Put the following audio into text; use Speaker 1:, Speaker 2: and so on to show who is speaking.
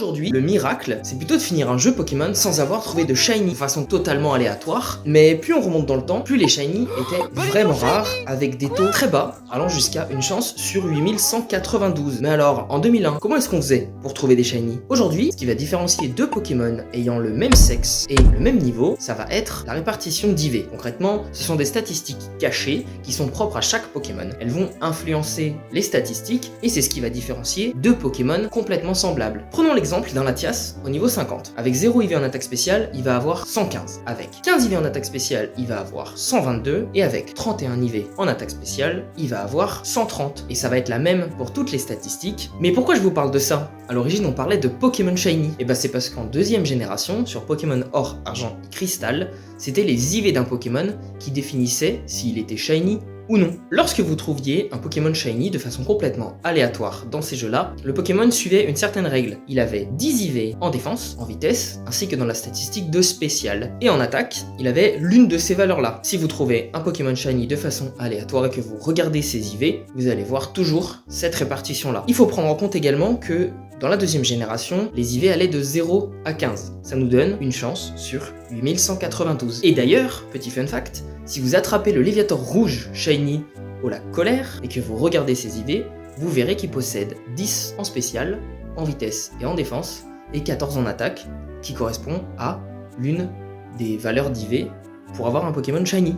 Speaker 1: Aujourd'hui, le miracle, c'est plutôt de finir un jeu Pokémon sans avoir trouvé de shiny de façon totalement aléatoire, mais plus on remonte dans le temps, plus les shiny étaient vraiment rares, avec des taux très bas, allant jusqu'à une chance sur 8192. Mais alors, en 2001, comment est-ce qu'on faisait pour trouver des shiny? Aujourd'hui, ce qui va différencier deux Pokémon ayant le même sexe et le même niveau, ça va être la répartition d'IV. Concrètement, ce sont des statistiques cachées qui sont propres à chaque Pokémon. Elles vont influencer les statistiques et c'est ce qui va différencier deux Pokémon complètement semblables. Prenons l'exemple d'un Latias au niveau 50. Avec 0 IV en attaque spéciale, il va avoir 115. Avec 15 IV en attaque spéciale, il va avoir 122. Et avec 31 IV en attaque spéciale, il va avoir 130. Et ça va être la même pour toutes les statistiques. Mais pourquoi je vous parle de ça? À l'origine, on parlait de Pokémon Shiny. Et bah c'est parce qu'en deuxième génération, sur Pokémon Or, Argent et Cristal, c'était les IV d'un Pokémon qui définissaient s'il était Shiny ou non. Lorsque vous trouviez un Pokémon Shiny de façon complètement aléatoire dans ces jeux-là, le Pokémon suivait une certaine règle. Il avait 10 IV en défense, en vitesse, ainsi que dans la statistique de spécial. Et en attaque, il avait l'une de ces valeurs-là. Si vous trouvez un Pokémon Shiny de façon aléatoire et que vous regardez ses IV, vous allez voir toujours cette répartition-là. Il faut prendre en compte également que dans la deuxième génération, les IV allaient de 0 à 15. Ça nous donne une chance sur 8192. Et d'ailleurs, petit fun fact, si vous attrapez le Léviator rouge Shiny au lac Colère et que vous regardez ses IV, vous verrez qu'il possède 10 en spécial, en vitesse et en défense, et 14 en attaque, qui correspond à l'une des valeurs d'IV pour avoir un Pokémon Shiny.